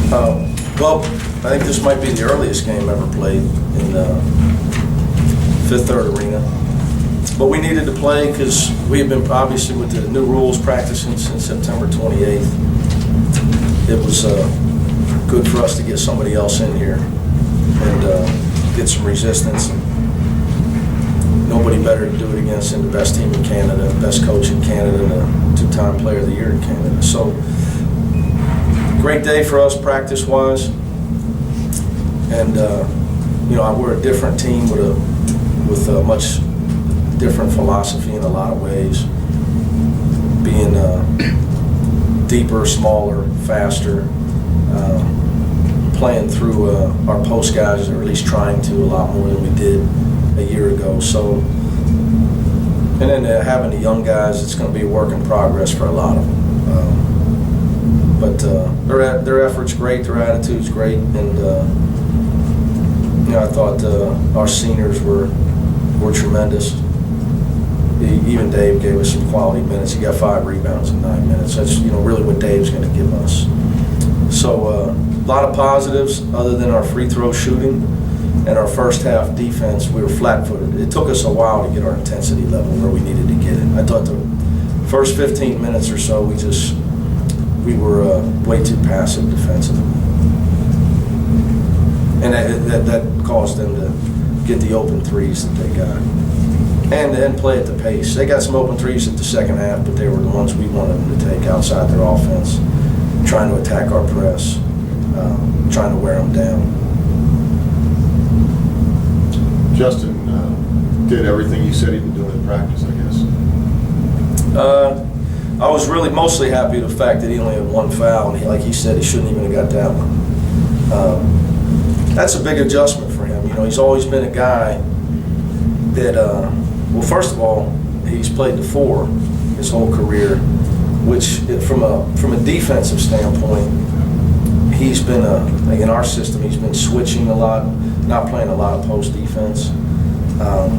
Well, I think this might be the earliest game ever played in Fifth Third Arena. But we needed to play because we have been, obviously, with the new rules, practicing since September 28th. It was good for us to get somebody else in here and get some resistance. Nobody better to do it against than the best team in Canada, the best coach in Canada, and the two-time player of the year in Canada. So, great day for us practice-wise. And, we're a different team with a much different philosophy in a lot of ways. Being deeper, smaller, faster, playing through our post guys, or at least trying to, a lot more than we did a year ago. So, and then having the young guys, it's going to be a work in progress for a lot of them. But their effort's great, their attitude's great, and I thought our seniors were tremendous. Even Dave gave us some quality minutes. He got 5 rebounds in 9 minutes. That's really what Dave's going to give us. So a lot of positives other than our free throw shooting and our first half defense. We were flat-footed. It took us a while to get our intensity level where we needed to get it. I thought the first 15 minutes or so we were way too passive defensively, and that caused them to get the open threes that they got. And then play at the pace. They got some open threes at the second half, but they were the ones we wanted them to take outside their offense, trying to attack our press, trying to wear them down. Justin did everything you said he'd been doing in practice, I guess. I was really mostly happy with the fact that he only had 1 foul, and like he said, he shouldn't even have got that one. That's a big adjustment for him. He's always been a guy that, well, first of all, he's played the 4 his whole career, which from a defensive standpoint, he's been like in our system, he's been switching a lot, not playing a lot of post defense. I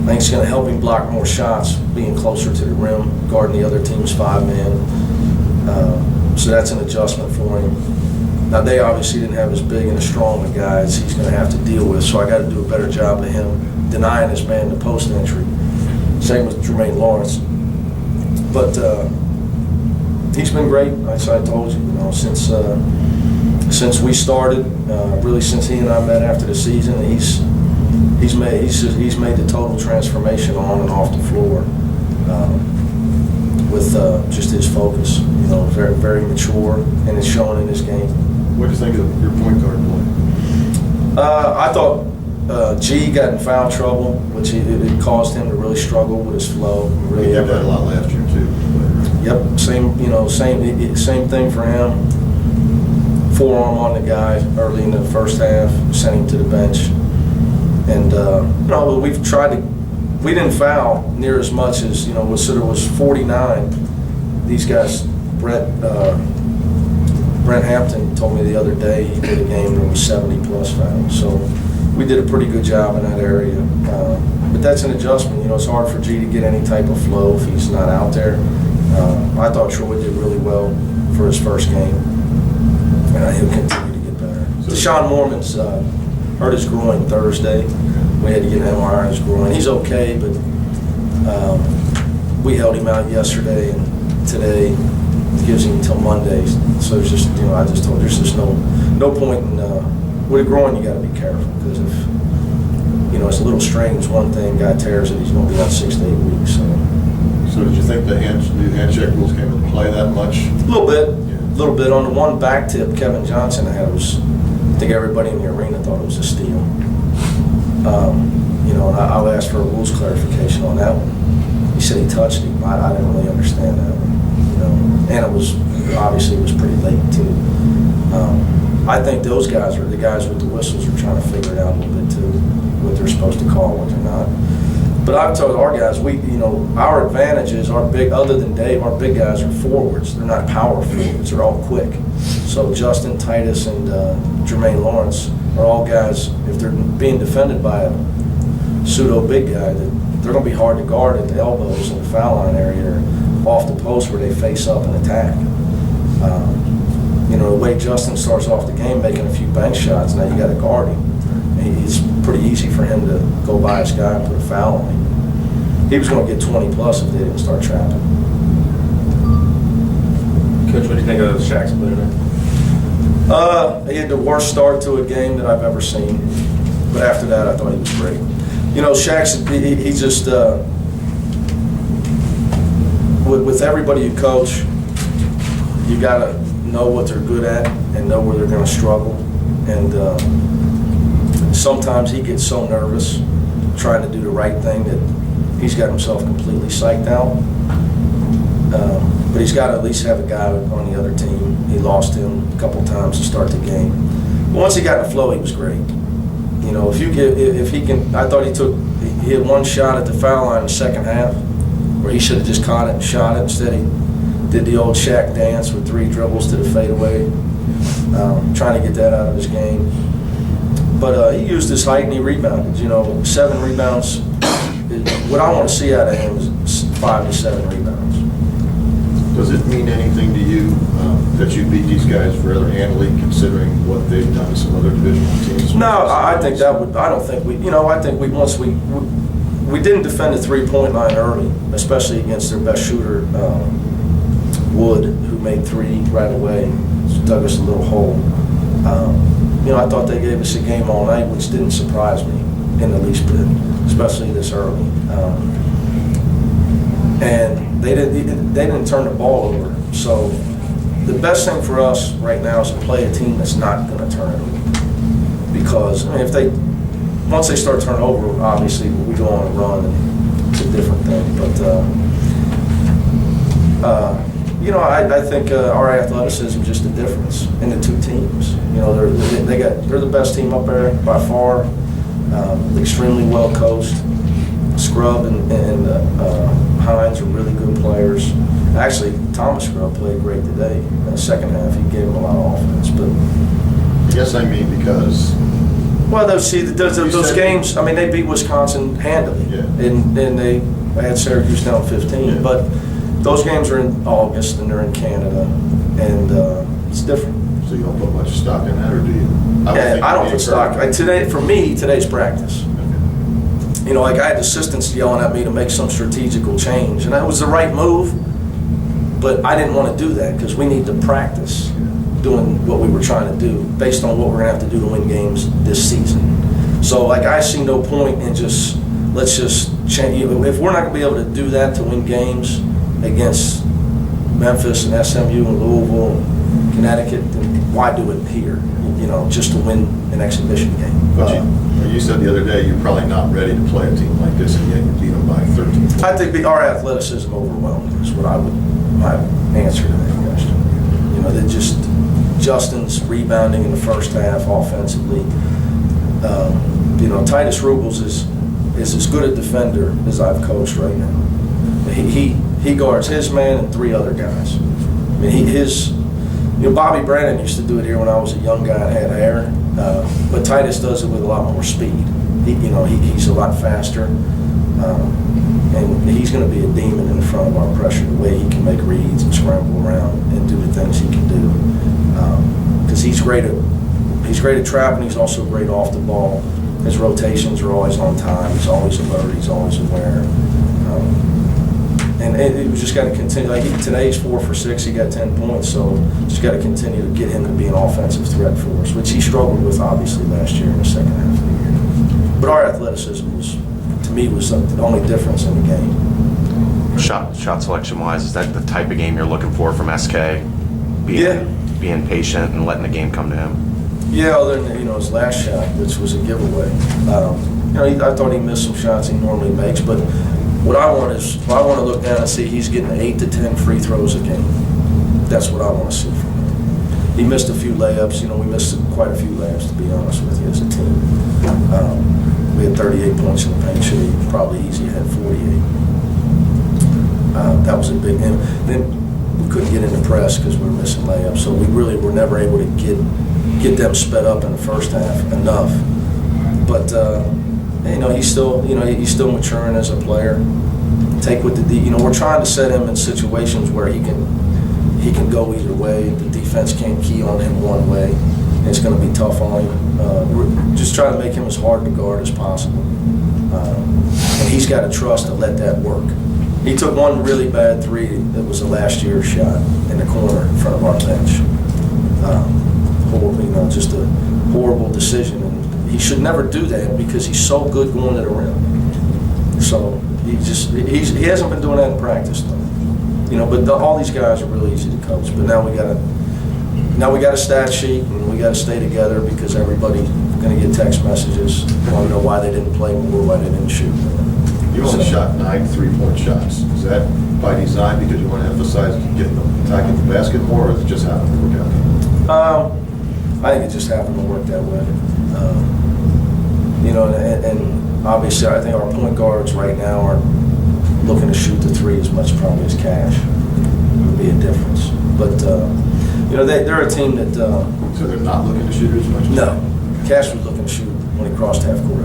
think it's going to help him block more shots, being closer to the rim, guarding the other team's 5-man. So that's an adjustment for him. Now, they obviously didn't have as big and as strong a guy as he's going to have to deal with, so I got to do a better job of him denying his man the post entry. Same with Jermaine Lawrence. But he's been great, as I told you, since we started, really since he and I met after the season, he's made the total transformation on and off the floor with just his focus. Very, very mature, and it's showing in his game. What do you think of your point guard play? I thought G got in foul trouble, which it caused him to really struggle with his flow. Really he had that a lot last year too. Yep, same thing for him. Forearm on the guy early in the first half, sent him to the bench. And we've tried to. We didn't foul near as much as so there was 49. These guys, Brent Hampton told me the other day he did a game there was 70+ fouls. So we did a pretty good job in that area. But that's an adjustment. It's hard for G to get any type of flow if he's not out there. I thought Troy did really well for his first game, and he'll continue to get better. Deshaun Mormon's hurt his groin Thursday. We had to get an MRI on his groin. He's okay, but we held him out yesterday, and today gives him until Monday. So there's just, I just told you, there's just no point in, with a groin you got to be careful, because if, it's a little strange, one thing, guy tears it, he's going to be out 6 to 8 weeks. So did you think the new handshake rules came into play that much? A little bit. A little bit. On the one back tip Kevin Johnson had, I think everybody in the arena thought it was a steal. And I'll ask for a rules clarification on that one. He said he touched him. I didn't really understand that one. And it was pretty late too. I think those guys are the guys with the whistles are trying to figure it out a little bit too, what they're supposed to call, what they're not. But I've told our guys, our advantage is other than Dave, our big guys are forwards. They're not power forwards. They're all quick. So Justin, Titus, and Jermaine Lawrence are all guys, if they're being defended by a pseudo big guy, they're going to be hard to guard at the elbows in the foul line area or off the post where they face up and attack. You know, the way Justin starts off the game making a few bank shots, now you got to guard him. It's pretty easy for him to go by his guy and put a foul on him. He was going to get 20 plus if they didn't start trapping. Coach, what do you think of Shaq's play today? He had the worst start to a game that I've ever seen, but after that I thought he was great. You know, Shaq's, he just, with everybody you coach, you got to know what they're good at and know where they're going to struggle. And sometimes he gets so nervous trying to do the right thing that he's got himself completely psyched out. But he's got to at least have a guy on the other team. He lost him a couple times to start the game. But once he got in the flow, he was great. You know, if he can, I thought he had one shot at the foul line in the second half where he should have just caught it and shot it. Instead, he did the old Shaq dance with 3 dribbles to the fadeaway, trying to get that out of his game. But he used his height and he rebounded. You know, 7 rebounds. What I want to see out of him is 5 to 7 rebounds. Does it mean anything to you that you beat these guys rather handily, considering what they've done to some other divisional teams? No, I think that would. I don't think we. You know, I think once we didn't defend the 3-point line early, especially against their best shooter, Wood, who made 3 right away, dug us a little hole. You know, I thought they gave us a game all night, which didn't surprise me in the least bit, especially this early. And they didn't turn the ball over. So the best thing for us right now is to play a team that's not going to turn it over. Because I mean, once they start turning over, obviously we go on a run and it's a different thing. But you know, I think our athleticism is just the difference in the 2 teams. You know, they're the best team up there by far. Extremely well coached. Scrub and Hines are really good players. Actually, Thomas Scrub played great today. In the second half, he gave him a lot of offense. But I guess I mean because. Well, those games. I mean, they beat Wisconsin handily, yeah. and they had Syracuse down 15. Yeah. But those games are in August and they're in Canada, and it's different. So you don't put much stock in that, or do you? I don't put stock. For me, today's practice. You know, like I had assistants yelling at me to make some strategical change, and that was the right move, but I didn't want to do that because we need to practice doing what we were trying to do based on what we're going to have to do to win games this season. So, like, I see no point in let's just change. If we're not going to be able to do that to win games against Memphis and SMU and Louisville and Connecticut, then why do it here? You know, just to win an exhibition game. But you said the other day you're probably not ready to play a team like this, and yet you beat them by 13. I think our athleticism overwhelmed is what my answer to that question. You know, Justin's rebounding in the first half offensively. You know, Titus Rubles is as good a defender as I've coached right now. He guards his man and 3 other guys. I mean, you know, Bobby Brandon used to do it here when I was a young guy and had hair, but Titus does it with a lot more speed. He's a lot faster, and he's going to be a demon in the front of our pressure, the way he can make reads and scramble around and do the things he can do. Because he's great at trapping. He's also great off the ball. His rotations are always on time. He's always alert. He's always aware. And we just got to continue. Like today, he's 4 for 6. He got 10 points. So just got to continue to get him to be an offensive threat for us, which he struggled with obviously last year in the second half of the year. But our athleticism was the only difference in the game. Shot selection wise, is that the type of game you're looking for from SK? Being patient and letting the game come to him. Yeah, other than his last shot, which was a giveaway. I thought he missed some shots he normally makes, but what I want to look down and see he's getting 8 to 10 free throws a game. That's what I want to see from him. He missed a few layups. We missed quite a few layups, to be honest with you, as a team. We had 38 points in the paint. Should have probably easy had 48. That was a big game. Then we couldn't get in the press because we were missing layups, so we really were never able to get them sped up in the first half enough. But he's still maturing as a player. Take what we're trying to set him in situations where he can he can go either way. The defense can't key on him one way. It's going to be tough on him. We're just trying to make him as hard to guard as possible. And he's got to trust to let that work. He took one really bad three that was a last year's shot in the corner in front of our bench. Horrible, just a horrible decision. And he should never do that because he's so good going to the rim. So he hasn't been doing that in practice though. But all these guys are really easy to coach. But now we got a stat sheet and we got to stay together because everybody's going to get text messages. Want to know why they didn't play more, why they didn't shoot. You only shot 9 3-point shots. Is that by design because you want to emphasize attacking the basket more, or does it just happen to work out? I think it just happened to work that way. And obviously I think our point guards right now are looking to shoot the three as much probably as Cash. It would be a difference. But, they're a team that... So they're not looking to shoot as much? No. Cash was looking to shoot when he crossed half court.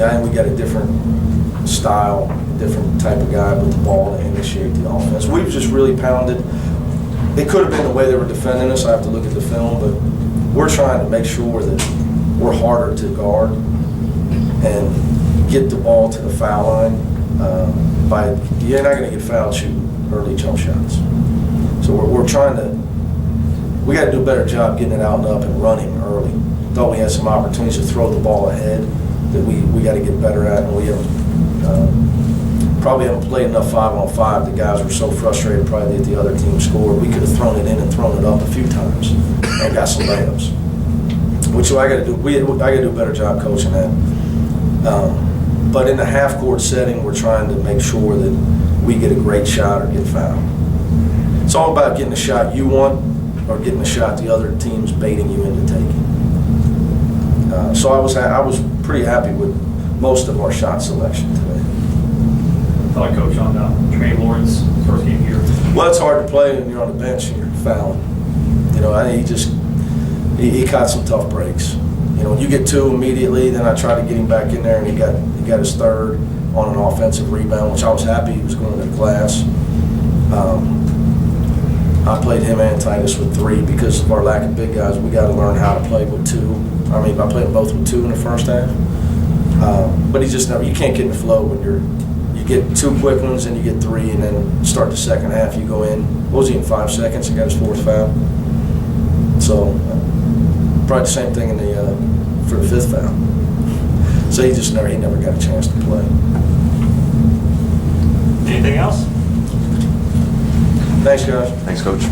And we got a different style, different type of guy with the ball to initiate the offense. We've just really pounded. It could have been the way they were defending us. I have to look at the film, but we're trying to make sure that we're harder to guard and get the ball to the foul line. You're not going to get fouled shooting early jump shots. So we're trying to. We got to do a better job getting it out and up and running early. Thought we had some opportunities to throw the ball ahead that we got to get better at, and we probably haven't played enough 5-on-5. The guys were so frustrated probably that the other team scored. We could have thrown it in and thrown it up a few times and got some layups. Which I got to do. I got to do a better job coaching that. But in the half-court setting, we're trying to make sure that we get a great shot or get fouled. It's all about getting the shot you want or getting the shot the other team's baiting you into taking. So I was pretty happy with most of our shot selection today. Thought Coach on Trey Lawrence first game here. Well, it's hard to play when you're on the bench and you're fouling. I think he caught some tough breaks. You get two immediately, then I tried to get him back in there, and he got his third on an offensive rebound, which I was happy he was going to the class. I played him and Titus with three because of our lack of big guys. We got to learn how to play with two. I played them both with two in the first half. But you can't get in the flow when you get two quick ones and you get three, and then start the second half, you go in. What was he in 5 seconds? He got his fourth foul. So probably the same thing for the fifth foul. So he never got a chance to play. Anything else? Thanks, guys. Thanks, Coach.